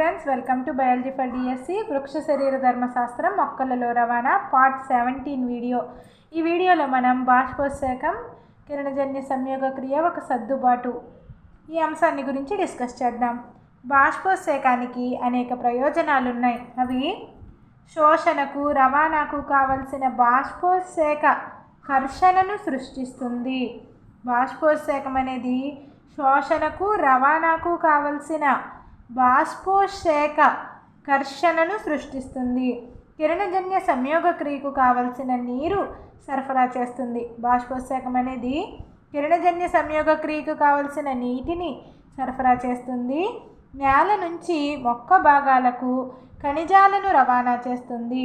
Friends, welcome to biology for DSC. వృక్ష శరీర ధర్మశాస్త్రం మొక్కలలో రవాణా పార్ట్ 17 వీడియో. ఈ వీడియోలో మనం బాష్పోత్సేకం, కిరణజన్య సంయోగ క్రియ, ఒక సర్దుబాటు ఈ అంశాన్ని గురించి డిస్కస్ చేద్దాం. బాష్పోత్సేకానికి అనేక ప్రయోజనాలు ఉన్నాయి. అవి శోషణకు, రవాణాకు కావలసిన బాష్పోత్సేక కర్షణను సృష్టిస్తుంది. బాష్పోత్సేకం అనేది శోషణకు, రవాణాకు కావలసిన బాష్పోత్సేక కర్షణను సృష్టిస్తుంది. కిరణజన్య సంయోగ క్రియకు కావలసిన నీరు సరఫరా చేస్తుంది. బాష్పోత్సేకం అనేది కిరణజన్య సంయోగ క్రియకు కావలసిన నీటిని సరఫరా చేస్తుంది. నేల నుంచి మొక్క భాగాలకు ఖనిజాలను రవాణా చేస్తుంది.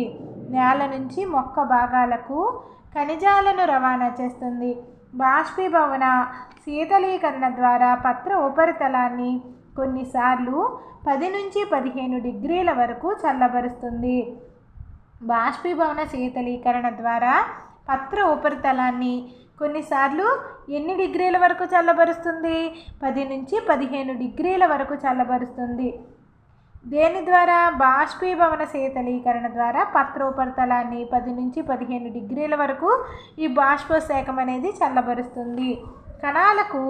నేల నుంచి మొక్క భాగాలకు ఖనిజాలను రవాణా చేస్తుంది. బాష్పీభవన, శీతలీకరణ ద్వారా పత్ర ఉపరితలాన్ని కొన్నిసార్లు 10 నుంచి 15 డిగ్రీల వరకు చల్లబరుస్తుంది. బాష్పీభవన, శీతలీకరణ ద్వారా పత్ర ఉపరితలాన్ని కొన్నిసార్లు ఎన్ని డిగ్రీల వరకు చల్లబరుస్తుంది? 10 నుంచి 15 డిగ్రీల వరకు చల్లబరుస్తుంది. దేని ద్వారా? బాష్పీభవన, శీతలీకరణ ద్వారా పత్ర ఉపరితలాన్ని 10 నుంచి 15 డిగ్రీల వరకు ఈ బాష్పోత్సేకం అనేది చల్లబరుస్తుంది. కణాలకు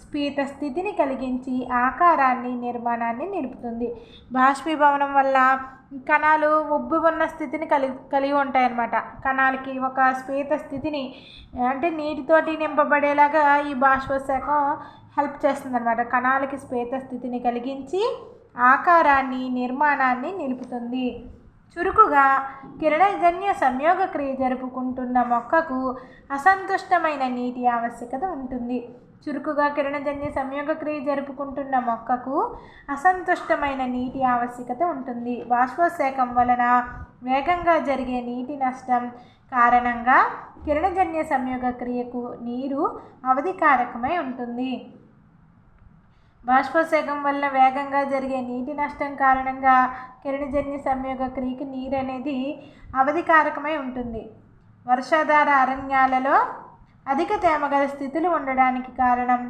స్ఫీత స్థితిని కలిగించి ఆకారాన్ని, నిర్మాణాన్ని నిలుపుతుంది. బాష్పీభవనం వల్ల కణాలు ఉబ్బి ఉన్న స్థితిని కలిగి ఉంటాయన్నమాట. కణాలకి ఒక స్ఫీత స్థితిని, అంటే నీటితోటి నింపబడేలాగా ఈ బాష్పోత్సేకం హెల్ప్ చేస్తుంది అన్నమాట. కణాలకి స్ఫీత స్థితిని కలిగించి ఆకారాన్ని, నిర్మాణాన్ని నిలుపుతుంది. చురుకుగా కిరణజన్య సంయోగ క్రియ జరుపుకుంటున్న మొక్కకు అసంతుష్టమైన నీటి ఆవశ్యకత ఉంటుంది. చురుకుగా కిరణజన్య సంయోగ క్రియ జరుపుకుంటున్న మొక్కకు అసంతుష్టమైన నీటి ఆవశ్యకత ఉంటుంది. బాష్పోత్సేకం వలన వేగంగా జరిగే నీటి నష్టం కారణంగా కిరణజన్య సంయోగ క్రియకు నీరు అవధికారకమై ఉంటుంది. బాష్పోత్సేకం వల్ల వేగంగా జరిగే నీటి నష్టం కారణంగా కిరణజన్య సంయోగ క్రియకి నీరు అనేది అవధికారకమై ఉంటుంది. వర్షాధార అరణ్యాలలో అధిక తేమగల స్థితులు ఉండడానికి కారణం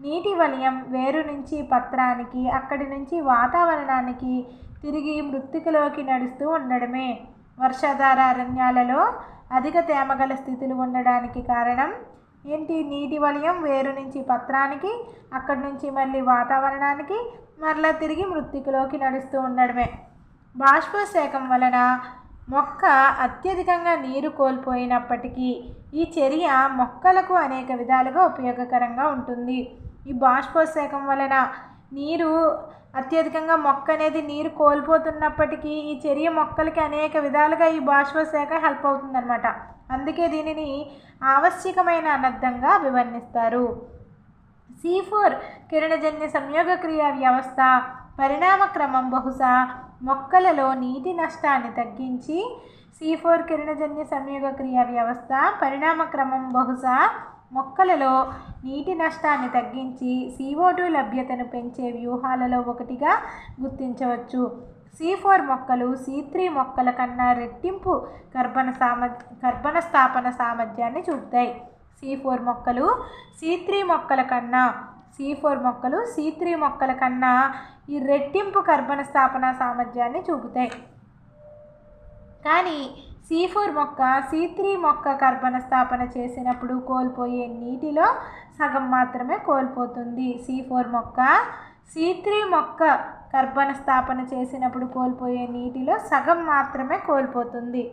నీటి వలయం వేరు నుంచి పత్రానికి, అక్కడి నుంచి వాతావరణానికి తిరిగి మృత్తికలోకి నడుస్తూ ఉండడమే. వర్షాధార అరణ్యాలలో అధిక తేమగల స్థితులు ఉండడానికి కారణం ఏంటి? నీటి వలయం వేరు నుంచి పత్రానికి, అక్కడి నుంచి మళ్ళీ వాతావరణానికి, మరలా తిరిగి మృత్తికలోకి నడుస్తూ ఉండడమే. బాష్పోత్సేకం వలన మొక్క అత్యధికంగా నీరు కోల్పోయినప్పటికీ ఈ చర్య మొక్కలకు అనేక విధాలుగా ఉపయోగకరంగా ఉంటుంది. ఈ బాష్పోత్సేకం వలన నీరు అత్యధికంగా మొక్క అనేది నీరు కోల్పోతున్నప్పటికీ ఈ చర్య మొక్కలకి అనేక విధాలుగా ఈ బాష్పోత్సేకం హెల్ప్ అవుతుందన్నమాట. అందుకే దీనిని ఆవశ్యకమైన అనర్థంగా అభివర్ణిస్తారు. C4 కిరణజన్య సంయోగ క్రియా వ్యవస్థ పరిణామక్రమం బహుశా మొక్కలలో నీటి నష్టాన్ని తగ్గించి C4 కిరణజన్య సంయోగ క్రియా వ్యవస్థ పరిణామక్రమం బహుశా మొక్కలలో నీటి నష్టాన్ని తగ్గించి CO2 లభ్యతను పెంచే వ్యూహాలలో ఒకటిగా గుర్తించవచ్చు. C4 మొక్కలు C3 మొక్కల కన్నా రెట్టింపు కర్బన స్థాపన సామర్థ్యాన్ని చూపుతాయి. C4 మొక్కలు C3 మొక్కల కన్నా ఈ రెట్టింపు కర్బన స్థాపన సామర్థ్యాన్ని చూపుతాయి. కానీ C4 మొక్క C3 మొక్క కర్బన స్థాపన చేసినప్పుడు కోల్పోయే నీటిలో సగం మాత్రమే కోల్పోతుంది. C4 మొక్క C3 మొక్క కర్బన స్థాపన చేసినప్పుడు కోల్పోయే నీటిలో సగం మాత్రమే కోల్పోతుంది.